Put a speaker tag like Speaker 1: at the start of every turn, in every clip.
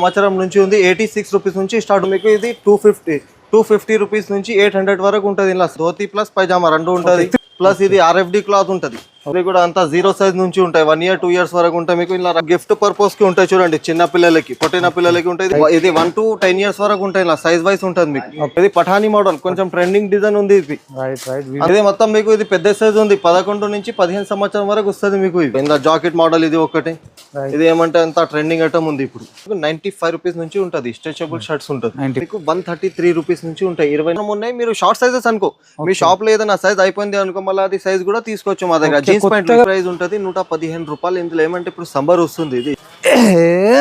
Speaker 1: సంవత్సరం నుంచి ఉంది. 86 రూపీస్ నుంచి స్టార్ట్. మీకు ఇది 250 రూపీస్ నుంచి 800 వరకు ఉంటుంది. ఇలా ధోతి ప్లస్ పైజామా రెండు ఉంటుంది. ప్లస్ ఇది RFD క్లాత్ ఉంటుంది. ఇది కూడా అంతా 0 సైజ్ నుంచి ఉంటాయి. 1 year 2 years వరకు ఉంటాయి. మీకు ఇలా గిఫ్ట్ పర్పస్ కి ఉంటాయి చూడండి. చిన్న పిల్లలకి పుట్టిన పిల్లలకి ఉంటుంది. ఇది 1 to 10 years వరకు ఉంటాయి. ఇలా సైజ్ వైస్ ఉంటుంది మీకు. ఇది పఠానీ మోడల్ కొంచెం ట్రెండింగ్ డిజైన్ ఉంది. ఇది అదే మొత్తం మీకు ఇది పెద్ద సైజ్ ఉంది. 11 నుంచి 15 సంవత్సరం వరకు వస్తుంది మీకు. ఇలా జాకెట్ మోడల్ ఇది ఒకటి. ఇది ఏమంటే అంత ట్రెండింగ్ ఐటమ్ ఉంది ఇప్పుడు. 95 రూపీస్ నుంచి ఉంటుంది. స్ట్రెచబుల్ షర్ట్స్ ఉంటుంది. మీకు 133 రూపీస్ నుంచి ఉంటాయి. 20 ఉన్నాయి. మీరు షార్ట్ సైజెస్ అనుకో, మీ షాప్ లో ఏదైనా సైజ్ అయిపోయింది అనుకో, మళ్ళీ అది సైజ్ కూడా తీసుకోవచ్చు మా దగ్గర. జీన్స్ ప్యాంట్ ప్రైస్ ఉంటుంది 115 రూపాయలు. ఇందులో ఏమంటే ఇప్పుడు సమ్మర్ వస్తుంది. ఇది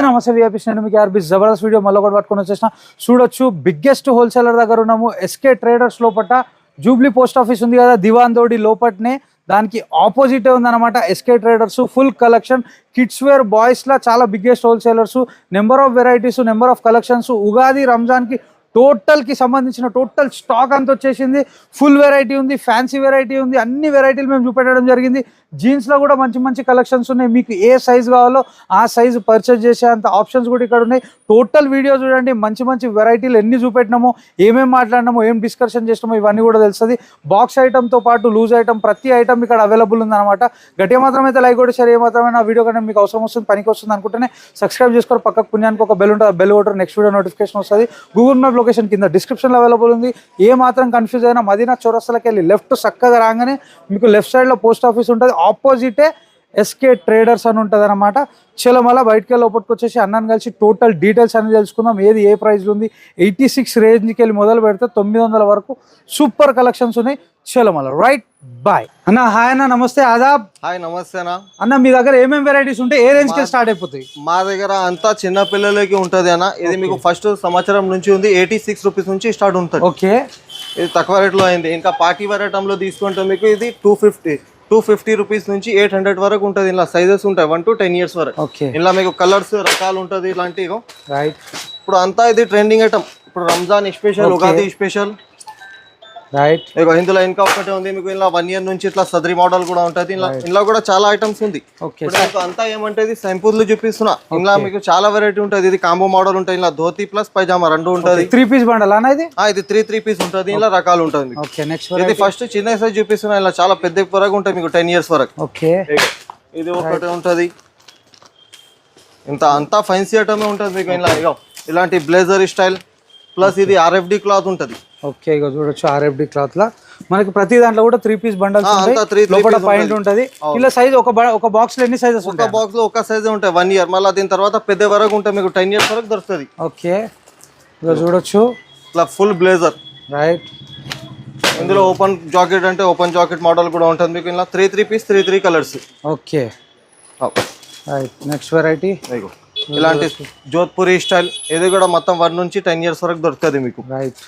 Speaker 2: నమస్తే వ్యాపిస్తున్నాను మీకు ఆర్బీ జబర్దస్త్ వీడియో మళ్ళీ ఒకటి పట్టుకొని వచ్చేసిన. చూడొచ్చు బిగ్గెస్ట్ హోల్సేలర్ దగ్గర ఉన్నాము. SK ట్రేడర్స్ లోపట జూబ్లీ పోస్ట్ ఆఫీస్ ఉంది కదా, దివాన్ దోడి లోపట్నే దానికి ఆపోజిట్ ఉందన్నమాట. SK traders full collection kids wear boys లా చాలా biggest wholesalers. Number of varieties, number of collections. Ugadi Ramzan కి టోటల్ కి సంబంధించిన టోటల్ స్టాక్ అంతా వచ్చేసింది. ఫుల్ వెరైటీ ఉంది, ఫ్యాన్సీ వెరైటీ ఉంది, అన్ని వెరైటీలు మేము చూపెట్టడం జరిగింది. జీన్స్ లో కూడా మంచి మంచి కలెక్షన్స్ ఉన్నాయి. మీకు ఏ సైజ్ కావాలో ఆ సైజ్ పర్చేస్ చేసే అంత ఆప్షన్స్ కూడా ఇక్కడ ఉన్నాయి. టోటల్ వీడియో చూడండి. మంచి మంచి వెరైటీలు ఎన్ని చూపెట్టినామో, ఏమేమి మాట్లాడినామో, ఏం డిస్కషన్ చేసినామో ఇవన్నీ కూడా తెలుస్తుంది. బాక్స్ ఐటమ్తో పాటు లూజ్ ఐటమ్ ప్రతి ఐటమ్ ఇక్కడ అవైలబుల్ ఉందన్నమాట. గట్టిగా మాత్రం అయితే లైక్ కూడా షేర్ మాత్రమే నా వీడియో కానీ మీకు అవసరం వస్తుంది, పనికి వస్తుంది అనుకుంటేనే సబ్స్క్రైబ్ చేసుకోరు. పక్కకు పుణ్యానికి ఒక బెల్ ఉంటుంది, బెల్ కొట్టరు, నెక్స్ట్ వీడియో నోటిఫికేషన్ వస్తుంది. గూగుల్ మ్యాప్ లొకేషన్ కింద డిస్క్రిప్షన్లో అవైలబుల్ ఉంది. ఏ మాత్రం కన్ఫ్యూజ్ అయినా మదీనా చౌరస్తాలకి వెళ్ళి లెఫ్ట్ చక్కగా రాగానే మీకు లెఫ్ట్ సైడ్లో పోస్ట్ ఆఫీస్ ఉంటుంది. ఆపోజిటే SK ట్రేడర్స్ అని ఉంటుంది అనమాట. చలో మళ్ళీ బయటకు వెళ్ళి లోపలికి వచ్చేసి అన్నాను కలిసి టోటల్ డీటెయిల్స్ అన్ని తెలుసుకుందాం. ఏది ఏ ప్రైస్లో ఉంది. 86 రేంజ్కి వెళ్ళి మొదలు పెడితే 900 వరకు సూపర్ కలెక్షన్స్ ఉన్నాయి. చలో మళ్ళీ రైట్ బాయ్ అన్న. హాయ్ అన్న, నమస్తే, ఆదాబ్.
Speaker 1: హాయ్ నమస్తే
Speaker 2: అన్న. మీ దగ్గర ఏమేమి వెరైటీస్ ఉంటాయి, ఏ రేంజ్ కి స్టార్ట్ అయిపోతాయి?
Speaker 1: మా దగ్గర అంతా చిన్న పిల్లలకి ఉంటది అన్న. ఇది మీకు ఫస్ట్ సంవత్సరం నుంచి ఉంది. 86 రూపీస్ నుంచి స్టార్ట్ ఉంటుంది.
Speaker 2: ఓకే,
Speaker 1: ఇది తక్కువ రేట్ లో అయింది. ఇంకా పార్టీ వేర్ ఐటమ్ లో తీసుకుంటే మీకు ఇది 250 రూపీస్ నుంచి 800 వరకు ఉంటుంది. ఇలా సైజెస్ ఉంటాయి 1 to 10 years వరకు. ఇలా మీకు కలర్స్ రకాలు ఉంటుంది ఇలాంటివి.
Speaker 2: రైట్.
Speaker 1: ఇప్పుడు అంతా ఇది ట్రెండింగ్ ఐటమ్. ఇప్పుడు Ramzan special, Ugadi special.
Speaker 2: Right.
Speaker 1: ఇందులో ఇంకా ఒకటే ఉంది మీకు. ఇలా 1 year నుంచి ఇట్లా సదరి మోడల్ కూడా ఉంటుంది. ఇలా కూడా చాలా ఐటమ్స్ ఉంది. అంతా ఏమంటే ఇది సింపుల్ చూపిస్తున్నా. ఇలా మీకు చాలా వెరైటీ ఉంటుంది. ఇది కాంబో మోడల్ ఉంటుంది. ఇలా ధోతి ప్లస్ పైజామా రెండు ఉంటుంది.
Speaker 2: 3 piece బండల్ అన్న ఇది?
Speaker 1: ఇది 3 పీస్ ఉంటుంది. ఇలా రకాలు ఉంటుంది. ఇది ఫస్ట్ చిన్న సైజ్ చూపిస్తున్నా. ఇలా చాలా పెద్ద వరకు ఉంటుంది మీకు 10 years వరకు.
Speaker 2: ఓకే,
Speaker 1: ఇది ఒకటే ఉంటుంది. అంతా ఫైన్సీ ఐటమే ఉంటుంది మీకు. ఇలా ఇలాంటి బ్లేజర్ స్టైల్ ప్లస్ ఇది RFD క్లాత్ ఉంటుంది.
Speaker 2: ఓకే, ఇక చూడొచ్చు RFD క్లాత్ లా మనకి ప్రతి దాంట్లో కూడా 3 piece బండల్స్ ఉంటాయి. లోపల పాయింట్ ఉంటది. ఇలా సైజ్ ఒక బాక్స్ లో ఎన్ని సైజెస్ ఉంటాయి?
Speaker 1: ఒక బాక్స్ లో ఒక సైజ్ ఉంటాయి 1 year. మళ్ళీ దీని తర్వాత పెద్ద వరకు ఉంటాయి మీకు 10 years వరకు దొరుకుతుంది.
Speaker 2: ఓకే, ఇక చూడొచ్చు
Speaker 1: ఇట్లా ఫుల్ బ్లేజర్.
Speaker 2: రైట్.
Speaker 1: ఇందులో ఓపెన్ జాకెట్ అంటే ఓపెన్ జాకెట్ మోడల్ కూడా ఉంటుంది మీకు. ఇలా 3 piece 3 colours.
Speaker 2: Okay, right. Next variety
Speaker 1: ఇలాంటి జోధ్పూరి స్టైల్. ఇది కూడా మొత్తం 1 నుంచి 10 years వరకు దొరుకుతుంది మీకు.
Speaker 2: రైట్.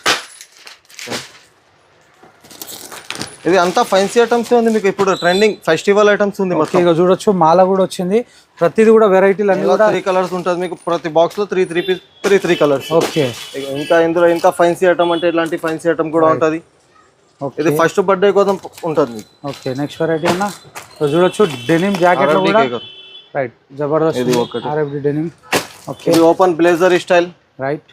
Speaker 1: ఇది అంతా ఫైన్సీ ఐటమ్స్ ఉంది మీకు. ఇప్పుడు ట్రెండింగ్ ఫెస్టివల్ ఐటమ్స్ ఉంది మొత్తం.
Speaker 2: ఇక చూడొచ్చు మాల కూడా వచ్చింది. ప్రతిది కూడా వెరైటీలు అన్ని కూడా
Speaker 1: 3 కలర్స్ ఉంటుంది మీకు. ప్రతి బాక్స్ లో 3 పీస్ 3 కలర్స్.
Speaker 2: ఓకే,
Speaker 1: ఇంకా ఇందులో ఇంకా ఫైన్సీ ఐటమ్ అంటే ఇలాంటి ఫైన్సీ ఐటమ్ కూడా ఉంటుంది. ఇది ఫస్ట్ బర్త్డే కోసం ఉంటుంది.
Speaker 2: ఓకే, నెక్స్ట్ వెరైటీ అన్న చూడొచ్చు. డెనిమ్ జాకెట్ కూడా. రైట్, జబర్దస్త్.
Speaker 1: ఇది ఒకటి
Speaker 2: RFD డెనిమ్. ఓకే,
Speaker 1: ఇది ఓపెన్ బ్లేజర్ స్టైల్.
Speaker 2: రైట్.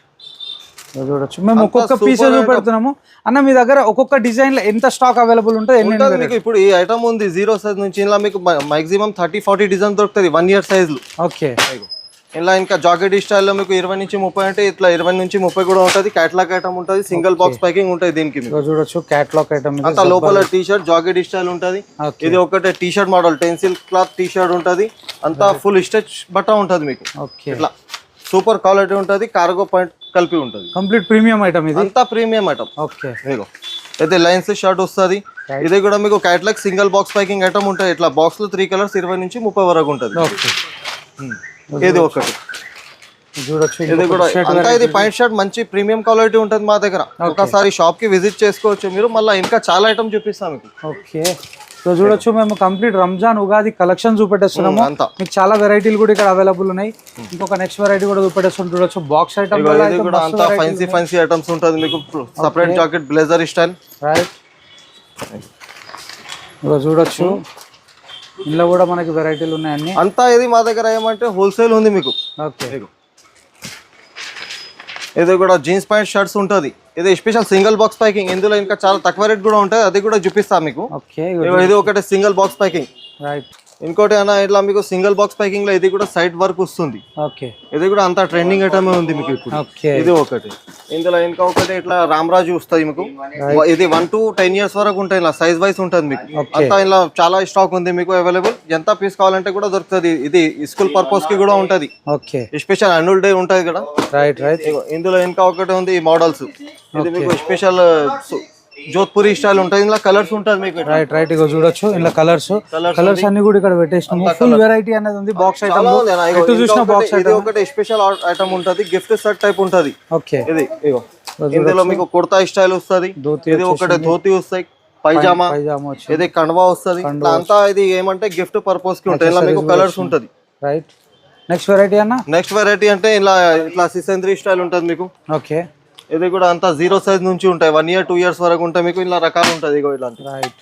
Speaker 2: చూడొచ్చు మేము ఒక్కొక్క పీస్ చూపెడుతున్నాము అన్న. మీ దగ్గర ఒక్కొక్క డిజైన్ లో ఎంత స్టాక్ అవైలబుల్ ఉంటుంది?
Speaker 1: మీకు ఇప్పుడు ఈ ఐటమ్ ఉంది 0 సైజ్ నుంచి. ఇలా మీకు మాక్సిమం 30-40 డిజైన్ దొరుకుతుంది 1 year సైజ్ లో.
Speaker 2: ఓకే,
Speaker 1: ఇలా ఇంకా జాకెట్ స్టైల్లో మీకు 20 నుంచి 30 అంటే ఇట్లా 20 నుంచి 30 కూడా ఉంటుంది. క్యాట్లాగ్ ఐటమ్ ఉంటుంది. సింగిల్ బాక్స్ ప్యాకింగ్ ఉంటుంది దీనికి.
Speaker 2: చూడొచ్చు క్యాట్లాగ్ ఐటమ్.
Speaker 1: అంతా లోపల టీ షర్ట్ జాకెట్ స్టైల్ ఉంటుంది. ఇది ఒకటే T shirt model tensile cloth T shirt ఉంటుంది. అంతా ఫుల్ స్టిచ్ బట్ట ఉంటుంది మీకు. ఇట్లా సూపర్ క్వాలిటీ ఉంటుంది. కార్గో పాయింట్ కలిపి ఉంటుంది.
Speaker 2: కంప్లీట్ ప్రీమియం ఐటమ్ ఇది.
Speaker 1: అంతా ప్రీమియం ఐటమ్.
Speaker 2: ఓకే,
Speaker 1: అయితే లైన్స్ షర్ట్ వస్తుంది. ఇది కూడా మీకు catalogue single box packing item ఉంటుంది. ఇట్లా బాక్స్ లో 3 కలర్స్ 20 నుంచి 30 వరకు ఉంటుంది. ఇది ఒకటి
Speaker 2: చూడొచ్చు.
Speaker 1: ఇది కూడా అంతా ఇది పాయింట్ షర్ట్ మంచి ప్రీమియం క్వాలిటీ ఉంటుంది మా దగ్గర. ఒకసారి షాప్ కి విజిట్ చేసుకోవచ్చు మీరు. మళ్ళీ ఇంకా చాలా ఐటమ్ చూపిస్తాం మీకు.
Speaker 2: ఓకే, సో చూడొచ్చు మేము కంప్లీట్ రంజాన్ ఉగాది కలెక్షన్ చూపెట్టేస్తున్నాము. మీకు చాలా వెరైటీలు కూడా ఇక్కడ అవైలబుల్ ఉన్నాయి. ఇంకొక నెక్స్ట్ వెరైటీ కూడా చూపెట్టేస్తున్నాం. చూడొచ్చు బాక్స్ ఐటమ్
Speaker 1: కూడా అంతా ఫైన్సీ ఐటమ్స్ ఉంటుంది మీకు. Separate jacket blazer style.
Speaker 2: Right. చూడొచ్చు ఇందులో కూడా మనకి వెరైటీలు ఉన్నాయని.
Speaker 1: అంతా ఇది మా దగ్గర ఏమంటే హోల్సేల్ ఉంది మీకు.
Speaker 2: ఓకే,
Speaker 1: ఇది కూడా జీన్స్ ప్యాంట్ షర్ట్స్ ఉంటుంది. ఇది స్పెషల్ సింగిల్ బాక్స్ ప్యాకింగ్. ఇందులో ఇంకా చాలా తక్కువ రేట్ కూడా ఉంటుంది, అది కూడా చూపిస్తాను మీకు.
Speaker 2: ఓకే,
Speaker 1: ఇది ఒకటి సింగిల్ బాక్స్ ప్యాకింగ్.
Speaker 2: రైట్.
Speaker 1: ఇంకోటి అన్న ఇట్లా మీకు సింగిల్ బాక్స్ ప్యాకింగ్ లో ఇది కూడా సైడ్ వర్క్ వస్తుంది.
Speaker 2: ఓకే,
Speaker 1: ఇది కూడా అంతా ట్రెండింగ్ ఐటమే ఉంది మీకు ఇప్పుడు.
Speaker 2: ఓకే,
Speaker 1: ఇది ఒకటి. ఇందులో ఇంకా ఒకటి ఇట్లా రామరాజు వస్తుంది మీకు. ఇది 1 to 10 years వరకు ఉంటాయి, ఇలా సైజ్ వైస్ ఉంటుంది మీకు. అంతా ఇలా చాలా స్టాక్ ఉంది మీకు అవైలబుల్. ఎంత పీస్ కావాలంటే కూడా దొరుకుతుంది. ఇది స్కూల్ పర్పస్ కి కూడా ఉంటది.
Speaker 2: ఓకే,
Speaker 1: స్పెషల్ యాన్యువల్ డే ఉంటుంది ఇక్కడ.
Speaker 2: Right, right.
Speaker 1: ఇందులో ఇంకా ఒకటి ఉంది మోడల్స్. ఇది మీకు స్పెషల్ జోధ్పూరి స్టైల్ ఉంటుంది. ఇందులో కలర్స్ ఉంటుంది మీకు.
Speaker 2: Right, right. ఇగో చూడొచ్చు ఇందులో కలర్స్ అన్ని కూడా ఇక్కడ పెట్టేసినాము. ఫుల్ వెరైటీ అనేది ఉంది. బాక్స్ ఐటమ్ ఎటు చూసిన బాక్స్
Speaker 1: ఇది ఒకటి స్పెషల్ ఐటమ్ ఉంటుంది, గిఫ్ట్ సెట్ టైప్ ఉంటుంది.
Speaker 2: ఓకే,
Speaker 1: ఇది ఇగో ఇందులో మీకు కుర్తా స్టైల్ వస్తుంది. ఇది ఒకటి ధోతి వస్తాయి, పైజామా, ఇది కండవా వస్తుంది. అంతా ఇది ఏమంటే గిఫ్ట్ పర్పస్ కి ఉంటుంది. ఇలా మీకు కలర్స్ ఉంటుంది.
Speaker 2: రైట్. నెక్స్ట్ వెరైటీ అన్న?
Speaker 1: నెక్స్ట్ వెరైటీ అంటే ఇట్లా సిసంద్రి స్టైల్ ఉంటుంది మీకు.
Speaker 2: ఓకే,
Speaker 1: ఇది కూడా అంతా 0 సైజ్ నుంచి ఉంటాయి. 1 year 2 years వరకు ఉంటాయి మీకు. ఇలా రకాలు ఉంటుంది. ఇగో ఇలాంటి.
Speaker 2: రైట్.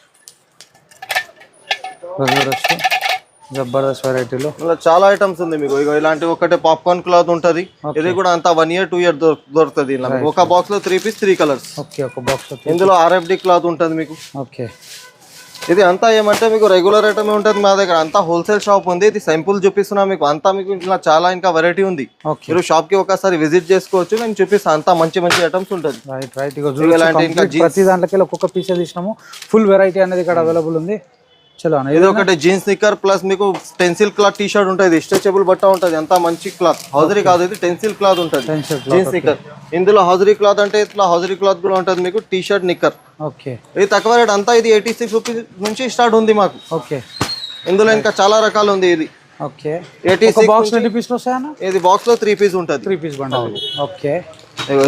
Speaker 2: జబర్దస్త్ వెరైటీలో
Speaker 1: ఇలా చాలా ఐటమ్స్ ఉంది మీకు. ఇగో ఇలాంటి ఒకటి పాప్కార్న్ క్లాత్ ఉంటుంది. ఇది కూడా అంతా 1 year 2 year దొరుకుతుంది. ఇలా ఒక బాక్స్ లో 3 pieces 3 colors.
Speaker 2: ఓకే, ఒక బాక్స్.
Speaker 1: ఇందులో RFD క్లాత్ ఉంటుంది మీకు.
Speaker 2: ఓకే,
Speaker 1: ఇది అంతా ఏమంటే మీకు రెగ్యులర్ ఐటమ్ ఉంటుంది మా దగ్గర. అంతా హోల్సేల్ షాప్ ఉంది. ఇది సింపుల్ చూపిస్తున్నా మీకు. అంతా మీకు ఇలా చాలా ఇంకా వెరైటీ ఉంది. మీరు షాప్ కి ఒకసారి విజిట్ చేసుకోవచ్చు. నేను చూపిస్తాను. అంతా మంచి మంచి ఐటమ్స్ ఉంటుంది.
Speaker 2: Right, right. ప్రతి దాంట్లోకి ఒక్కొక్క పీస్ తీసినాము. ఫుల్ వెరైటీ అనేది ఇక్కడ అవైలబుల్ ఉంది. చలో,
Speaker 1: ఇది ఒకటి జీన్స్ నిక్కర్ ప్లస్ మీకు టెన్సిల్ క్లాత్ టీ షర్ట్ ఉంటుంది. స్ట్రెచబుల్ బట్ట ఉంటుంది. అంతా మంచి క్లాత్. హౌజరీ కాదు, ఇది టెన్సిల్ క్లాత్ ఉంటుంది. జీన్స్ నిక్కర్. ఇందులో హౌజరీ క్లాత్ అంటే ఇట్లా హౌజరీ క్లాత్ కూడా ఉంటుంది మీకు. T shirt నిక్కర్.
Speaker 2: ఓకే,
Speaker 1: ఇది తక్కువ రేట్. అంతా ఇది 86 రూపీస్ నుంచి స్టార్ట్ ఉంది మాకు.
Speaker 2: ఓకే.
Speaker 1: ఇందులో ఇంకా చాలా రకాలు ఉంది. ఇది
Speaker 2: ఓకే,
Speaker 1: 86
Speaker 2: బాక్స్ 20 పీస్ వస్తాయన్నా?
Speaker 1: ఇది బాక్స్ లో 3 pieces ఉంటుంది.
Speaker 2: 3 పీస్ బండల్. ఓకే,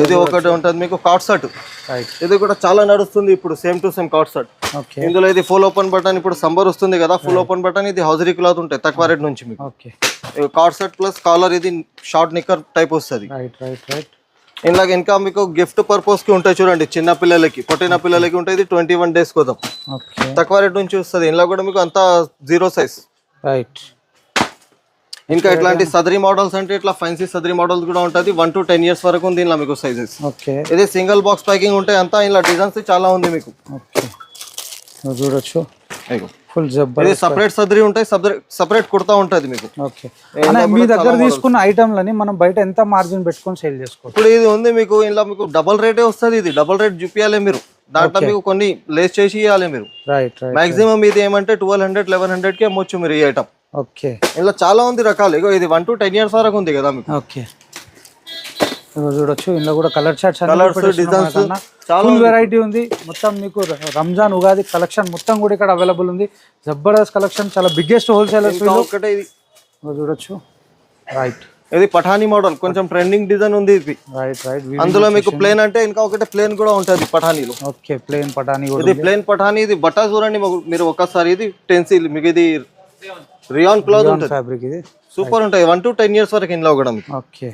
Speaker 1: ఇది ఒకటి ఉంటుంది మీకు కార్డ్ సెట్.
Speaker 2: రైట్.
Speaker 1: ఇది కూడా చాలా నడుస్తుంది ఇప్పుడు. Same to same card set.
Speaker 2: Okay,
Speaker 1: ఇందులో ఇది ఫుల్ ఓపెన్ బటన్. ఇప్పుడు సంబర్ వస్తుంది కదా, ఫుల్ ఓపెన్ బటన్. ఇది హౌజరీ క్లాత్ ఉంటాయి తక్కువ రేట్ నుంచి మీకు.
Speaker 2: Okay,
Speaker 1: card set plus collar. ఇది షార్ట్ నిక్కర్ టైప్ వస్తుంది.
Speaker 2: Right, right, right.
Speaker 1: ఇందులో ఇంకా మీకు గిఫ్ట్ పర్పస్ కి ఉంటాయి చూడండి. చిన్న పిల్లలకి, పుట్టిన పిల్లలకి ఉంటాయి. ఇది 21 days కోసం
Speaker 2: ఓకే,
Speaker 1: తక్కువ రేట్ నుంచి వస్తుంది. ఇందులో కూడా మీకు అంతా 0 సైజ్.
Speaker 2: రైట్.
Speaker 1: ఇంకా ఇట్లాంటి సదరీ మోడల్స్ అంటే ఇట్లా ఫ్యాన్సీ సదరీ మోడల్స్ కూడా ఉంటుంది. 1 to 10 years వరకు ఉంది ఇందులో మీకు సైజెస్.
Speaker 2: ఓకే,
Speaker 1: ఇది సింగిల్ బాక్స్ ప్యాకింగ్ ఉంటాయి. అంతా ఇలా డిజైన్స్ చాలా ఉంది మీకు.
Speaker 2: ఓకే, చూడొచ్చు. ఫుల్
Speaker 1: ఇది
Speaker 2: జబర్దస్త్.
Speaker 1: సపరేట్ సదరీ ఉంటాయి, సపరేట్ కుర్తా ఉంటుంది మీకు.
Speaker 2: ఓకే. అన్న, మీ దగ్గర తీసుకున్న ఐటమ్లని మనం బయట ఎంత మార్జిన్ పెట్టుకొని సేల్ చేసుకోవచ్చు?
Speaker 1: ఇప్పుడు ఇది ఉంది మీకు. ఇందులో మీకు డబల్ రేటే వస్తుంది. ఇది డబల్ రేట్ చూపించాలి మీరు. దాంట్లో మీకు కొన్ని లేస్ చేసి ఇవ్వాలి మీరు.
Speaker 2: Right, right.
Speaker 1: మాక్సిమం ఇది ఏమంటే 1200 1100 కి అమ్మొచ్చు మీరు ఈ ఐటమ్.
Speaker 2: ఓకే,
Speaker 1: ఇలా చాలా ఉంది రకాలు. ఇగో ఇది 1 to 10 years వరకు ఉంది కదా మీకు.
Speaker 2: ఓకే, చూడొచ్చు. ఇందులో కూడా colour charts,
Speaker 1: designs
Speaker 2: full variety ఉంది. మొత్తం మీకు రంజాన్ ఉగాది కలెక్షన్ మొత్తం కూడా ఇక్కడ అవైలబుల్ ఉంది. జబర్దస్త్ కలెక్షన్. చాలా బిగ్గెస్ట్ హోల్సేలర్స్
Speaker 1: ఒకటే ఇది
Speaker 2: చూడొచ్చు. రైట్.
Speaker 1: ఇది పఠానీ మోడల్. కొంచెం ట్రెండింగ్ డిజైన్ ఉంది ఇది.
Speaker 2: Right, right.
Speaker 1: అందులో మీకు ప్లేన్ అంటే ఇంకా ఒకటి ప్లేన్ కూడా ఉంటుంది పఠానీలో.
Speaker 2: ఓకే, ప్లేన్ పఠానీ కూడా.
Speaker 1: ఇది ప్లేన్ పఠానీ. ఇది బట్టా చూడండి మీరు ఒకసారి. ఇది టెన్సిల్ మీకు. ఇది రియాన్ క్లాత్ ఉంటుంది.
Speaker 2: ఫ్యాబ్రిక్. ఇది
Speaker 1: సూపర్ ఉంటాయి. 1 to 10 years వరకు ఇందులో కూడా మీకు.
Speaker 2: ఓకే.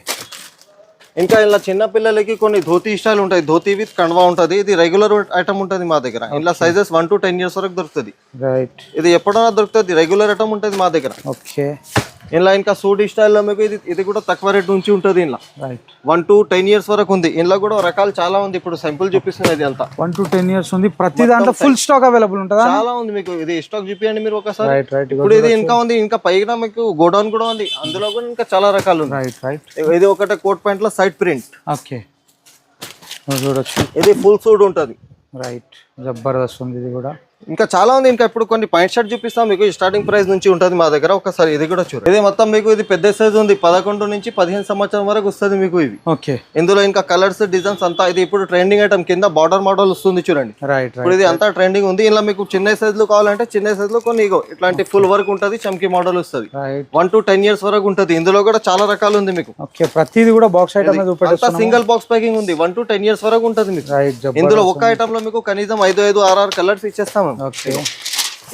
Speaker 1: ఇంకా ఇలా చిన్న పిల్లలకి కొన్ని ధోతి స్టైల్ ఉంటాయి. ధోతి విత్ కండవా ఉంటుంది. ఇది రెగ్యులర్ ఐటమ్ ఉంటుంది మా దగ్గర. ఇలా సైజెస్ 1 to 10 years వరకు దొరుకుతుంది.
Speaker 2: రైట్.
Speaker 1: ఇది ఎప్పుడైనా దొరుకుతుంది. రెగ్యులర్ ఐటమ్ ఉంటుంది మా దగ్గర.
Speaker 2: ఓకే.
Speaker 1: ఇలా ఇంకా సూట్ స్టైల్లో మీకు ఇది కూడా తక్కువ రేట్ నుంచి ఉంటుంది. ఇలా
Speaker 2: రైట్.
Speaker 1: 1 to 10 years వరకు ఉంది. ఇందులో కూడా రకాలు చాలా ఉంది. ఇప్పుడు సింపుల్ చూపిస్తున్నది అంతా
Speaker 2: 1 to 10 years ఉంది. ప్రతి దాంట్లో ఫుల్ స్టాక్ అవైలబుల్ ఉంటుందా?
Speaker 1: చాలా ఉంది మీకు. ఇది స్టాక్ చూపించండి మీరు ఒకసారి.
Speaker 2: Right, right.
Speaker 1: ఇప్పుడు ఇది ఇంకా ఉంది. ఇంకా పైగా మీకు గోడౌన్ కూడా ఉంది. అందులో కూడా ఇంకా చాలా రకాలు ఉన్నాయి.
Speaker 2: Right, right.
Speaker 1: ఇది ఒకటే కోట్ ప్యాంట్ లో సైడ్ ప్రింట్.
Speaker 2: ఓకే, చూడొచ్చు.
Speaker 1: ఇది ఫుల్ సూట్ ఉంటుంది.
Speaker 2: రైట్, జబర్దస్త్ ఉంది. ఇది కూడా
Speaker 1: ఇంకా చాలా ఉంది. ఇంకా ఇప్పుడు కొన్ని పాయింట్ షర్ట్ చూపిస్తాం మీకు. స్టార్టింగ్ ప్రైస్ నుంచి ఉంటుంది మా దగ్గర. ఒకసారి ఇది కూడా చూడండి. ఇది మొత్తం మీకు ఇది పెద్ద సైజ్ ఉంది. 11 నుంచి 15 సంవత్సరం వరకు వస్తుంది మీకు ఇవి.
Speaker 2: ఓకే.
Speaker 1: ఇందులో ఇంకా కలర్స్ డిజైన్స్ అంతా. ఇది ఇప్పుడు ట్రెండింగ్ ఐటమ్. కింద బార్డర్ మోడల్ వస్తుంది చూడండి.
Speaker 2: రైట్,
Speaker 1: ఇప్పుడు ఇది అంతా ట్రెండింగ్ ఉంది. ఇలా మీకు చిన్న సైజ్ లో కావాలంటే చిన్న సైజ్ లో కొన్ని ఇగో ఇట్లాంటి ఫుల్ వర్క్ ఉంటుంది. చమ్కీ మోడల్ వస్తుంది. 1 to 10 years వరకు ఉంటుంది. ఇందులో కూడా చాలా రకాలు ఉంది మీకు.
Speaker 2: ఓకే, ప్రతిది కూడా బాక్స్ ఐటమ్ చూపెడతాను.
Speaker 1: సింగిల్ బాక్స్ ప్యాకింగ్ ఉంది. 1 to 10 years వరకు ఉంటుంది మీకు.
Speaker 2: రైట్.
Speaker 1: ఇందులో ఒక ఐటమ్ లో మీకు కనీసం 5 కలర్స్ ఇచ్చేస్తాము.
Speaker 2: ఓకే.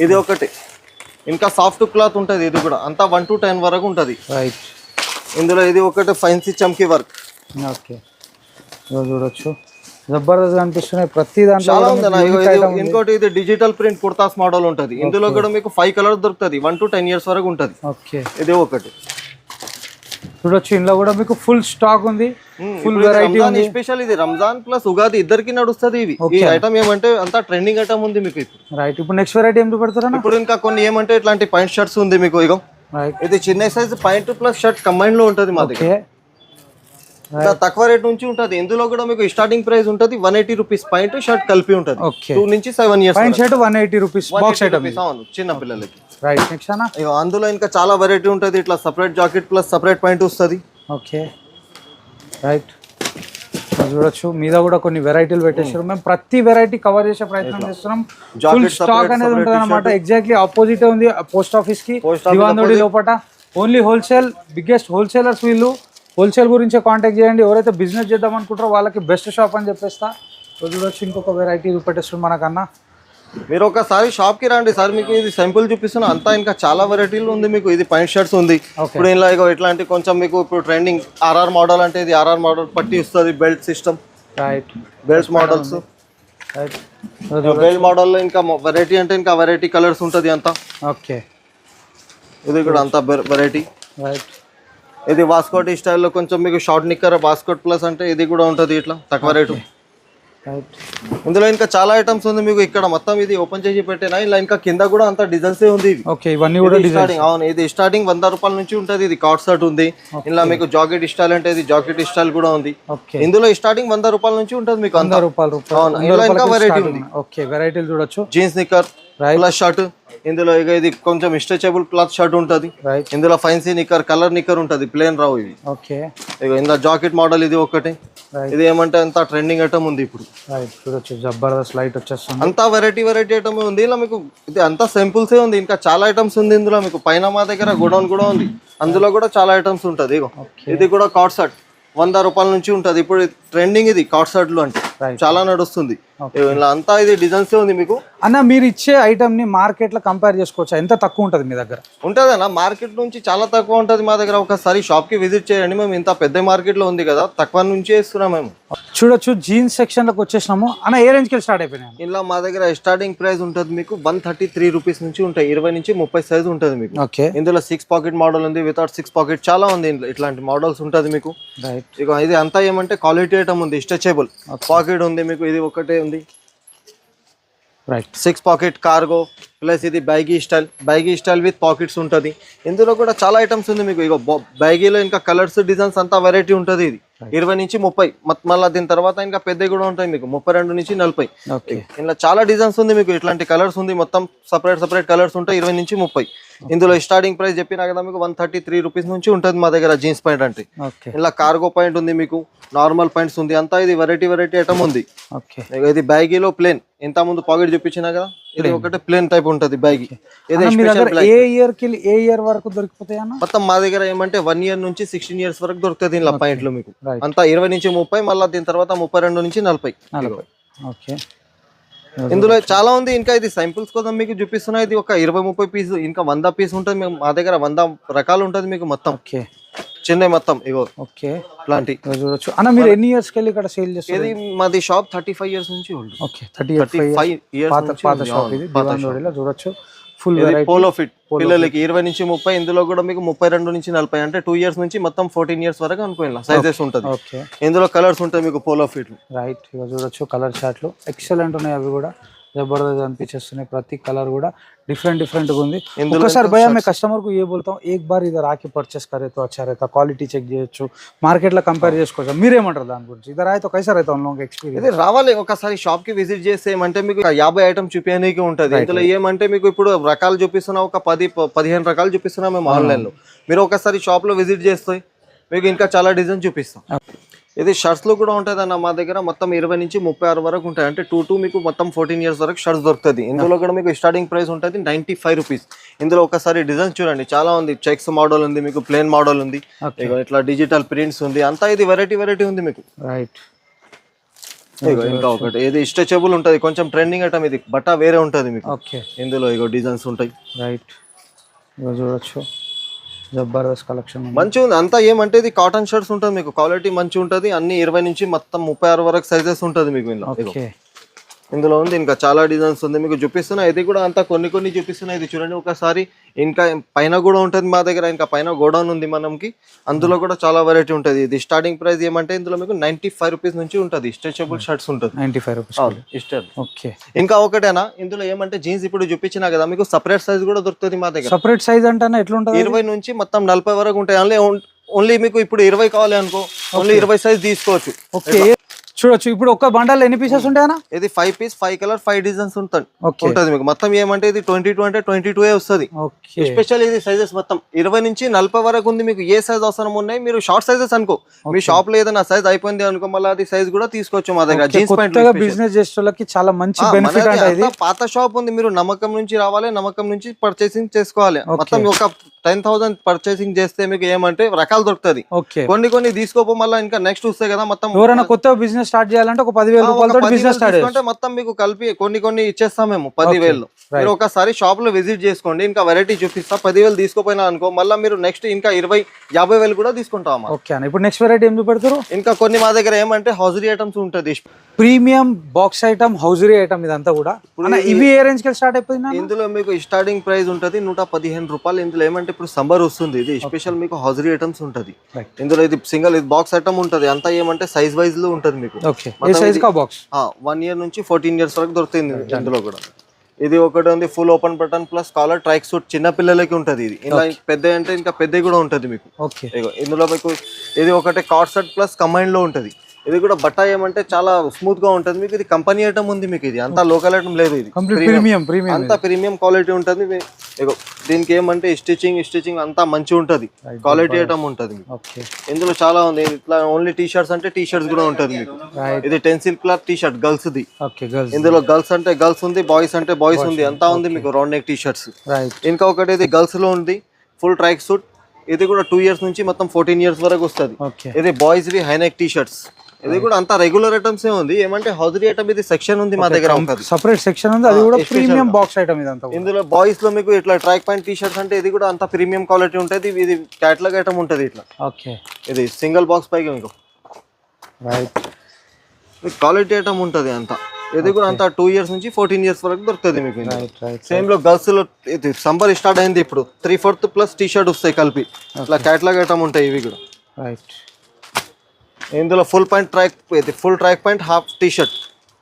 Speaker 1: ఇది ఒకటి. ఇంకా సాఫ్ట్ క్లాత్ ఉంటుంది. ఇది కూడా అంతా 1 to 10 వరకు ఉంటుంది.
Speaker 2: రైట్.
Speaker 1: ఇందులో ఇది ఒకటి ఫైన్సీ చమ్కీ వర్క్.
Speaker 2: ఓకే, చూడొచ్చు. జబర్దస్త్ అనిపిస్తున్నాయి ప్రతి దాంట్లో.
Speaker 1: చాలా ఉంది. ఇంకోటి ఇది డిజిటల్ ప్రింట్ కుర్తాస్ మోడల్ ఉంటుంది. ఇందులో కూడా మీకు 5 కలర్స్ దొరుకుతుంది. 1 to 10 years వరకు ఉంటుంది.
Speaker 2: ఓకే.
Speaker 1: ఇది ఒకటి.
Speaker 2: చూడొచ్చు ఇందులో కూడా మీకు ఫుల్ స్టాక్ ఉంది, ఫుల్ వెరైటీ ఉంది.
Speaker 1: స్పెషల్ ఇది రంజాన్ ప్లస్ ఉగాది ఇద్దరికి నడుస్తుంది ఇవి. ఈ ఐటమ్ ఏమంటే అంతా ట్రెండింగ్ ఐటమ్ ఉంది మీకు ఇప్పుడు.
Speaker 2: రైట్, ఇప్పుడు నెక్స్ట్ వెరైటీ ఏం చూపెడతారా?
Speaker 1: ఇప్పుడు ఇంకా కొన్ని ఏమంటే ఇట్లాంటి పాయింట్ షర్ట్స్ ఉంది మీకు. ఇగో ఇది చిన్న size point plus shirt combine లో ఉంటుంది మా దగ్గర. ఇంకా తక్కువ రేట్ నుంచి ఉంటుంది. ఇందులో కూడా మీకు స్టార్టింగ్ ప్రైస్ ఉంటుంది 180 రూపీస్ పాయింట్ షర్ట్ కలిపి ఉంటుంది. 2 నుంచి 7 years
Speaker 2: pant shirt 180 rupees box item.
Speaker 1: అవును, చిన్న పిల్లలకి.
Speaker 2: రైట్, నెక్స్ట్ అన్న
Speaker 1: అందులో ఇంకా చాలా వెరైటీ ఉంటుంది. ఇట్లా separate jacket plus separate point వస్తుంది.
Speaker 2: ఓకే రైట్, చూడొచ్చు మీద కూడా కొన్ని వెరైటీలు పెట్టేసారు. మేము ప్రతి వెరైటీ కవర్ చేసే ప్రయత్నం చేస్తున్నాం. ఫుల్ స్టాక్ అనేది ఉంటుంది అనమాట. ఎగ్జాక్ట్లీ ఆపోజిట్ ఉంది పోస్ట్ ఆఫీస్ కి, దివాందోడి లోపల. ఓన్లీ హోల్సేల్, బిగ్గెస్ట్ హోల్సేలర్స్ వీళ్ళు. హోల్సేల్ గురించే కాంటాక్ట్ చేయండి. ఎవరైతే బిజినెస్ చేద్దాం అనుకుంటారో వాళ్ళకి బెస్ట్ షాప్ అని చెప్పేస్తా. చూడొచ్చు ఇంకొక వెరైటీ చూపెట్టేస్తుంది మనకన్నా.
Speaker 1: మీరు ఒకసారి షాప్ కి రండి సార్, మీకు ఇది సింపుల్ చూపిస్తున్నా. అంతా ఇంకా చాలా వెరైటీలు ఉంది మీకు. ఇది పాయింట్ షర్ట్స్ ఉంది. ఇప్పుడు ఇలా ఇట్లాంటి కొంచెం మీకు ఇప్పుడు ట్రెండింగ్ ఆర్ఆర్ మోడల్ అంటే ఇది ఆర్ఆర్ మోడల్ పట్టి వస్తుంది. Belt system,
Speaker 2: right,
Speaker 1: belt models. Belt model లో ఇంకా వెరైటీ అంటే ఇంకా వెరైటీ కలర్స్ ఉంటుంది అంతా.
Speaker 2: ఓకే,
Speaker 1: ఇది కూడా అంతా వెరైటీ.
Speaker 2: రైట్,
Speaker 1: ఇది వాస్కోట్ స్టైల్లో కొంచెం మీకు షార్ట్ నిక్కర్ వాస్కోట్ ప్లస్ అంటే ఇది కూడా ఉంటుంది ఇట్లా తక్కువ రేటు. ఇందులో ఇంకా చాలా ఐటమ్స్ ఉంది మీకు. ఇక్కడ మొత్తం ఇది ఓపెన్ చేసి పెట్టినా ఇలా ఇంకా కింద కూడా అంత డిజైన్స్ ఉంది.
Speaker 2: ఓకే, ఇవన్నీ కూడా
Speaker 1: స్టార్టింగ్. అవును, ఇది స్టార్టింగ్ 100 రూపాయల నుంచి ఉంటుంది. ఇది కార్డ్ షర్ట్ ఉంది. ఇలా మీకు జాకెట్ స్టైల్ అంటే ఇది జాకెట్ స్టైల్ కూడా ఉంది. ఇందులో స్టార్టింగ్ 100 రూపాయల నుంచి ఉంటుంది మీకు.
Speaker 2: 100 రూపాయలు.
Speaker 1: అవును, ఇలా ఇంకా వెరైటీ ఉంది.
Speaker 2: ఓకే, వెరైటీలు చూడొచ్చు.
Speaker 1: Jeans knicker plus shirt. ఇందులో ఇక ఇది కొంచెం స్ట్రెచబుల్ క్లాత్ షర్ట్ ఉంటుంది. ఇందులో ఫైన్సీ నిక్కర్, కలర్ నిక్కర్ ఉంటుంది. ప్లేన్ రావు ఇవి.
Speaker 2: ఓకే,
Speaker 1: ఇక ఇందులో జాకెట్ మోడల్ ఇది ఒకటి. ఇది ఏమంటే అంత ట్రెండింగ్ ఐటమ్ ఉంది ఇప్పుడు.
Speaker 2: చూడొచ్చు, జబర్దస్త్ లైట్ వచ్చేస్తుంది.
Speaker 1: అంతా వెరైటీ ఐటమ్ ఉంది. ఇలా మీకు ఇది అంతా సింపుల్సే ఉంది. ఇంకా చాలా ఐటమ్స్ ఉంది ఇందులో మీకు. పైన మా దగ్గర గోడౌన్ కూడా ఉంది. అందులో కూడా చాలా ఐటమ్స్ ఉంటుంది. ఇది కూడా కార్డ్ షర్ట్ 100 రూపాయల నుంచి ఉంటుంది. ఇప్పుడు ట్రెండింగ్ ఇది కార్డ్ షర్ట్లు అంటే చాలా నడుస్తుంది. ఇలా అంతా ఇది డిజైన్స్ ఉంది మీకు.
Speaker 2: అన్న మీరు ఇచ్చే ఐటమ్ ని మార్కెట్ లో కంపేర్ చేసుకోవచ్చా? ఎంత తక్కువ ఉంటుంది మీ దగ్గర?
Speaker 1: ఉంటుంది అన్న, మార్కెట్ నుంచి చాలా తక్కువ ఉంటుంది మా దగ్గర. ఒకసారి షాప్ కి విజిట్ చేయండి. మేము ఇంత పెద్ద మార్కెట్ లో ఉంది కదా, తక్కువ నుంచి ఇస్తున్నాం మేము.
Speaker 2: చూడొచ్చు, జీన్స్ సెక్షన్ లోకి వచ్చేసినాము. అన్న ఏ రేంజ్ కి స్టార్ట్ అయిపోయినాయి?
Speaker 1: ఇలా మా దగ్గర స్టార్టింగ్ ప్రైస్ ఉంటుంది మీకు 133 రూపీస్ నుంచి ఉంటాయి. 20 నుంచి 30 సైజ్ ఉంటుంది మీకు.
Speaker 2: ఓకే,
Speaker 1: ఇందులో 6 పాకెట్ మోడల్ ఉంది, వితౌట్ 6 పాకెట్ చాలా ఉంది. ఇట్లాంటి మోడల్స్ ఉంటుంది మీకు. ఇక ఇది అంతా ఏమంటే క్వాలిటీ ఐటమ్ ఉంది. స్ట్రెచబుల్ పాకెట్ ఉంది మీకు. ఇది ఒకటే ఉంది.
Speaker 2: రైట్,
Speaker 1: 6 పాకెట్ కార్గో ప్లస్ ఇది బ్యాగీ స్టైల్ విత్ పాకెట్స్ ఉంటుంది. ఇందులో కూడా చాలా ఐటమ్స్ ఉంది మీకు. ఇక బ్యాగీలో ఇంకా కలర్స్ డిజైన్స్ అంతా వెరైటీ ఉంటుంది. ఇది 20 నుంచి 30. మళ్ళీ దీని తర్వాత ఇంకా పెద్దవి కూడా ఉంటాయి మీకు. 32 నుంచి 40. ఇలా చాలా డిజైన్స్ ఉంది మీకు. ఇట్లాంటి కలర్స్ ఉంది. మొత్తం సపరేట్ కలర్స్ ఉంటాయి. 20 నుంచి 30. ఇందులో స్టార్టింగ్ ప్రైస్ చెప్పినా కదా మీకు 133 రూపీస్ నుంచి ఉంటుంది మా దగ్గర జీన్స్ పాయింట్ అంటే. ఇలా కార్గో పాయింట్ ఉంది మీకు. నార్మల్ పాయింట్స్ ఉంది. అంతా ఇది వెరైటీ ఐటమ్ ఉంది. ఇది బ్యాగీలో ప్లేన్. ఇంత ముందు పాకెట్ చూపించినా కదా, ఇది ఒకటి ప్లేన్ టైప్ ఉంటుంది బ్యాగీ.
Speaker 2: ఏ ఇయర్ కి ఏ ఇయర్ వరకు దొరికిపోతాయి అన్న?
Speaker 1: మొత్తం మా దగ్గర ఏమంటే 1 ఇయర్ నుంచి 16 ఇయర్స్ వరకు దొరుకుతుంది ఇలా పాయింట్లు మీకు. అంతా 20 నుంచి 30. మళ్ళీ దీని తర్వాత 32 నుంచి 40.
Speaker 2: ఓకే,
Speaker 1: ఇందులో చాలా ఉంది. ఇంకా ఇది సింపుల్స్ కోసం మీకు చూపిస్తున్నా. ఇది ఒక 20-30 పీస్, ఇంకా 100 పీస్ ఉంటుంది. మా దగ్గర 100 రకాలు ఉంటుంది మీకు మొత్తం. చిన్న మొత్తం ఇగో. ఓకే, ఇట్లాంటి
Speaker 2: చూడొచ్చు. అన్న మీరు ఎన్ని ఇయర్స్ కి ఇక్కడ సేల్ చేస్తారు?
Speaker 1: ఇది మాది షాప్ 35 ఇయర్స్ నుంచి ఉంది.
Speaker 2: ఓకే, 35 ఇయర్స్ పాత షాప్ ఇది. దివాందోడిలో చూడొచ్చు. ఫుల్
Speaker 1: పోలో ఫిట్ పిల్లలకి 20 నుంచి 30. ఇందులో కూడా మీకు 32 నుంచి 40 అంటే 2 ఇయర్స్ నుంచి మొత్తం 14 ఇయర్స్ వరకు అనుకోవాలి సైజెస్ ఉంటుంది. ఇందులో కలర్స్ ఉంటాయి మీకు పోలో ఫిట్.
Speaker 2: రైట్, ఇక చూడొచ్చు కలర్ చార్ట్లు ఎక్సలెంట్ ఉన్నాయి. అవి కూడా जबरदस्त అనిపించేస్తున్నాయి. ప్రతి కలర్ కూడా डिफरेंट ఉంది. ఒకసారి భయ్యా मैं कस्टमर को ये बोलता हूँ एक बार इधर आके परचेस करे तो अच्छा रहता. क्वालिटी చెక్ చేయొచ్చు, మార్కెట్ లో కంపేర్ చేసుకోవచ్చు. మీరేమంటారు దాని గురించి? इधर आए तो कैसा रहता उन लोगों का एक्सपीरियंस?
Speaker 1: ఇది రావాలి ఒకసారి షాప్ కి విజిట్ చేస్తే ఏమంటే మీకు 50 ఐటమ్ చూపించడానికి ఉంటుంది. ఇందులో ఏమంటే మీకు ఇప్పుడు రకాలు చూపిస్తున్నా, ఒక 10-15 రకాలు చూపిస్తున్నా మేము ఆన్లైన్ లో. మీరు ఒకసారి షాప్ లో విజిట్ చేస్తే మీకు ఇంకా చాలా డిజైన్ చూపిస్తాం. ఇది షర్ట్స్ లో కూడా ఉంటుంది అన్న మా దగ్గర. మొత్తం 20 నుంచి 36 వరకు ఉంటాయి. అంటే 2 మీకు మొత్తం 14 ఇయర్స్ వరకు షర్ట్స్ దొరుకుతుంది. ఇందులో కూడా మీకు స్టార్టింగ్ ప్రైస్ ఉంటుంది 95 రూపీస్. ఇందులో ఒకసారి డిజైన్ చూడండి, చాలా ఉంది. చెక్స్ మోడల్ ఉంది మీకు, ప్లేన్ మోడల్ ఉంది, ఇట్లా డిజిటల్ ప్రింట్స్ ఉంది. అంతా ఇది వెరైటీ ఉంది మీకు. రైట్, ఇంకా ఒకటి ఇది స్ట్రెచబుల్ ఉంటుంది, కొంచెం ట్రెండింగ్ ఐటమ్. ఇది బట్ట వేరే ఉంటుంది మీకు. ఇందులో ఇగో డిజైన్స్ ఉంటాయి. రైట్, చూడొచ్చు జబర్దస్త్ కలెక్షన్ మంచిగా ఉంది. అంతా ఏమంటే ఇది కాటన్ షర్ట్స్ ఉంటుంది మీకు. క్వాలిటీ మంచిగా ఉంటుంది. అన్ని 20 నుంచి మొత్తం 36 వరకు సైజెస్ ఉంటుంది మీకు. ఇందులో ఇందులో ఉంది ఇంకా చాలా డిజైన్స్ ఉంది మీకు చూపిస్తున్నా. ఇది కూడా అంతా కొన్ని చూపిస్తున్నా. ఇది చూడండి ఒకసారి. ఇంకా పైన కూడా ఉంటుంది మా దగ్గర, ఇంకా పైన గోడౌన్ ఉంది మనకి, అందులో కూడా చాలా వెరైటీ ఉంటుంది. ఇది స్టార్టింగ్ ప్రైస్ ఏమంటే ఇందులో మీకు 95 రూపీస్ నుంచి ఉంటుంది. స్ట్రెచబుల్ షర్ట్స్ ఉంటుంది
Speaker 2: 95 రూపీస్.
Speaker 1: ఇష్టం.
Speaker 2: ఓకే.
Speaker 1: ఇంకా ఒకటేనా ఇందులో ఏమంటే జీన్స్ ఇప్పుడు చూపించినా కదా, మీకు సపరేట్ సైజ్ కూడా దొరుకుతుంది మా దగ్గర.
Speaker 2: సపరేట్ సైజ్ అంటే ఎట్లా ఉంటుంది?
Speaker 1: 20 నుంచి మొత్తం 40 వరకు ఉంటాయి. ఓన్లీ మీకు ఇప్పుడు 20 కావాలి అనుకో, ఓన్లీ 20 సైజ్ తీసుకోవచ్చు.
Speaker 2: ఓకే. చూడొచ్చు ఇప్పుడు ఒక బండల్ ఎన్ని పీసెస్ ఉంటాయనా?
Speaker 1: ఇది 5 పీస్ 5 కలర్ 5 డిజైన్స్ ఉంటుంది మీకు. మొత్తం ఏమంటే ఇది 22 అంటే 22 వస్తుంది. స్పెషల్ ఇది సైజెస్ మొత్తం 20 నుంచి 40 వరకు ఉంది. మీకు ఏ సైజ్ అవసరం ఉన్నాయి, మీరు షార్ట్ సైజెస్ అనుకో, మీ షాప్ లో ఏదైనా సైజ్ అయిపోయింది అనుకో, మళ్ళీ అది సైజ్ కూడా తీసుకోవచ్చు మా దగ్గర. జీన్స్ ప్యాంట్
Speaker 2: బిజినెస్ చేసే వాళ్ళకి చాలా మంచి బెనిఫిట్ అంటే ఇది.
Speaker 1: పాత షాప్ ఉంది, మీరు నమ్మకం నుంచి రావాలి, నమ్మకం నుంచి పర్చేసింగ్ చేసుకోవాలి. మొత్తం ఒక 10,000 పర్చేసింగ్ చేస్తే మీకు ఏమంటే రకాలు దొరుకుతుంది. కొన్ని తీసుకోపో, మళ్ళీ ఇంకా నెక్స్ట్ వస్తాయి కదా. మొత్తం
Speaker 2: ఎవరైనా కొత్త బిజినెస్ స్టార్ట్ చేయాలంటే ఒక 10,000 రూపాయలతో బిజినెస్ స్టార్ట్ చేసుకుంటే
Speaker 1: మొత్తం మీకు కలిపి కొన్ని ఇచ్చేస్తాం మేము 10,000. మీరు ఒకసారి షాప్ లో విజిట్ చేసుకోండి, ఇంకా వెరైటీ చూపిస్తా. 10,000 తీసుకోపోయినా అనుకో, మళ్ళీ మీరు నెక్స్ట్ ఇంకా 20,000-50,000 కూడా తీసుకుంటాం.
Speaker 2: ఓకే అన్న. ఇప్పుడు నెక్స్ట్ వెరైటీ ఏం చూపెడతారు?
Speaker 1: ఇంకా కొన్ని మా దగ్గర ఏమంటే హౌజరీ ఐటమ్స్ ఉంటుంది.
Speaker 2: Premium box item, hosiery item ఇదంతా కూడా. ఇవి ఏ రేంజ్ కి స్టార్ట్ అయిపోయింది?
Speaker 1: ఇందులో మీకు స్టార్టింగ్ ప్రైస్ ఉంటుంది 115 రూపాయలు. ఇందులో ఏమంటే ఇప్పుడు సమ్మర్ వస్తుంది, ఇది స్పెషల్ మీకు హౌజరీ ఐటమ్స్ ఉంటుంది. ఇందులో ఇది సింగిల్ ఇది బాక్స్ ఐటమ్ ఉంటుంది. అంతా ఏమంటే సైజ్ వైజ్ లో ఉంటుంది మీకు. 1 ఇయర్ నుంచి 14 ఇయర్స్ వరకు దొరుకుతుంది ఇందులో కూడా. ఇది ఒకటి ఉంది full open button plus collar ట్రైక్ సూట్, చిన్న పిల్లలకి ఉంటుంది. ఇది ఇలా పెద్ద అంటే ఇంకా పెద్ద కూడా ఉంటుంది మీకు. ఇందులో మీకు ఇది ఒకటి కార్డ్ సెట్ ప్లస్ కంబైన్ లో ఉంటుంది. ఇది కూడా బట్ట ఏమంటే చాలా స్మూత్ గా ఉంటుంది మీకు. ఇది కంపెనీ ఐటమ్ ఉంది మీకు, ఇది అంతా లోకల్ ఐటమ్ లేదు. ఇది అంతా ప్రీమియం క్వాలిటీ ఉంటుంది. దీనికి ఏమంటే స్టిచింగ్ అంతా మంచిగా ఉంటుంది, క్వాలిటీ ఐటమ్ ఉంటుంది. ఇందులో చాలా ఉంది. ఇట్లా ఓన్లీ టీ షర్ట్స్ అంటే టీ షర్ట్స్ కూడా ఉంటుంది మీకు. ఇది tensile cloth T shirt girls the. ఇందులో గర్ల్స్ అంటే గర్ల్స్ ఉంది, బాయ్స్ అంటే బాయ్స్ ఉంది, అంతా ఉంది మీకు. Round neck T shirts. ఇంకా ఒకటి ఇది గర్ల్స్ లో ఉంది ఫుల్ ట్రాక్ సూట్. ఇది కూడా 2 ఇయర్స్ నుంచి మొత్తం 14 ఇయర్స్ వరకు వస్తుంది. ఇది బాయ్స్ వి హై నెక్ టీ షర్ట్స్. ఇది కూడా అంతా రెగ్యులర్ ఐటమ్స్ ఉంది. ఏమంటే హౌజరీ ఐటమ్ ఇది సెక్షన్ ఉంది మా దగ్గర,
Speaker 2: సెపరేట్ సెక్షన్ ఉంది. అది కూడా ప్రీమియం బాక్స్ ఐటమ్ ఇదంతా.
Speaker 1: ఇందులో బాయ్స్ లో మీకు ఇట్లా ట్రాక్ ప్యాంట్ టీ షర్ట్స్ అంటే ఇది కూడా అంతా ప్రీమియం క్వాలిటీ ఉంటుంది. ఇది క్యాటలాగ్ ఐటమ్ ఉంటుంది ఇట్లా.
Speaker 2: ఓకే.
Speaker 1: ఇది సింగిల్ బాక్స్ పైకి మీకు క్వాలిటీ ఐటమ్ ఉంటుంది అంతా. ఇది కూడా అంతా 2 ఇయర్స్ నుంచి 14 ఇయర్స్ వరకు దొరుకుతుంది మీకు. సేమ్ లో గర్ల్స్ లో ఇది సమ్మర్ స్టార్ట్ అయింది ఇప్పుడు. 3/4 ప్లస్ టీ షర్ట్ వస్తాయి కలిపి, ఇట్లా క్యాటలాగ్ ఐటమ్ ఉంటాయి ఇవి కూడా. ఇందులో full track pant half T shirt.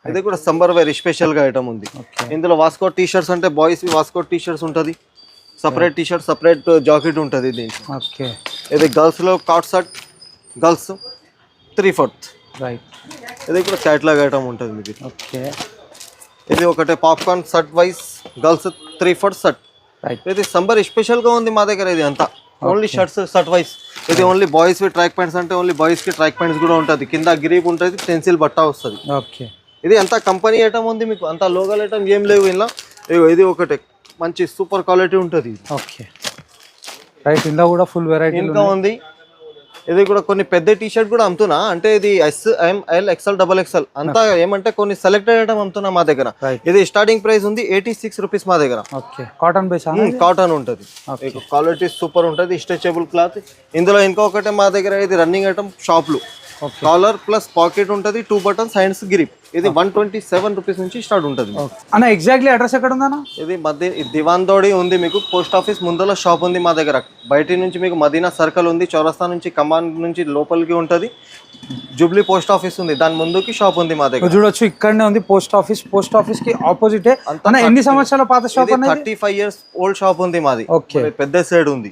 Speaker 1: ఇది కూడా సమ్మర్ వేర్ స్పెషల్ గా ఐటమ్ ఉంది. ఇందులో వాస్కోట్ టీ షర్ట్స్ అంటే బాయ్స్ వాస్కోట్ టీ షర్ట్స్ ఉంటుంది. Separate T shirt separate jacket ఉంటుంది దీంట్లో. ఇది గర్ల్స్ లో కార్డ్ సెట్ గర్ల్స్ 3/4. ఇది కూడా క్యాటలాగ్ ఐటమ్ ఉంటుంది మీకు. ఇది ఒకటే popcorn set wise girls 3/4 set. ఇది సమ్మర్ స్పెషల్ గా ఉంది మా దగ్గర. ఇది అంతా ఓన్లీ షర్ట్స్ సెట్ వైస్. ఇది only boys we track pants అంటే ఓన్లీ బాయ్స్ కి ట్రాక్ ప్యాంట్స్ కూడా ఉంటుంది. కింద గ్రీప్ ఉంటుంది, టెన్సిల్ బట్ట వస్తుంది. ఇది అంతా కంపెనీ ఐటమ్ ఉంది మీకు, అంతా లోకల్ ఐటమ్ ఏం లేవు ఇలా. ఇది ఒకటే మంచి సూపర్ క్వాలిటీ ఉంటుంది.
Speaker 2: ఇందులో కూడా ఫుల్ వెరైటీ
Speaker 1: ఇంకా ఉంది. ఇది కూడా కొన్ని పెద్ద టీ షర్ట్ కూడా అమ్ముతున్నా. అంటే ఇది SML XL XXL అంతా ఏమంటే కొన్ని సెలెక్టెడ్ ఐటమ్ అమ్ముతున్నా మా దగ్గర. ఇది స్టార్టింగ్ ప్రైస్ ఉంది 86 రూపీస్ మా దగ్గర. కాటన్ ఉంటుంది, క్వాలిటీ సూపర్ ఉంటుంది, స్ట్రెచబుల్ క్లాత్. ఇందులో ఇంకొకటి మా దగ్గర ఇది రన్నింగ్ ఐటమ్ షాప్లు. కాలర్ ప్లస్ పాకెట్ ఉంటుంది, 2 బటన్స్ హ్యాండ్స్ గ్రిప్. ఇది 127 రూపీస్ నుంచి స్టార్ట్ ఉంటుంది.
Speaker 2: అన్న ఎగ్జాక్ట్లీ అడ్రస్ ఎక్కడ ఉందన్న?
Speaker 1: ఇది దివాన్ దోడి ఉంది మీకు. పోస్ట్ ఆఫీస్ ముందర షాప్ ఉంది మా దగ్గర. బయట నుంచి మీకు మదీనా సర్కిల్ ఉంది, చౌరస్తా నుంచి కమాన్ నుంచి లోపలికి ఉంటుంది. జూబ్లీ పోస్ట్ ఆఫీస్ ఉంది, దాని ముందుకి షాప్ ఉంది మా దగ్గర.
Speaker 2: చూడొచ్చు ఇక్కడనే ఉంది పోస్ట్ ఆఫీస్ కి ఆపోజిట్. ఎన్ని సంవత్సరాల పాత షాప్?
Speaker 1: 35 ఇయర్స్ ఓల్డ్ షాప్ ఉంది మాది, పెద్ద సైడ్ ఉంది.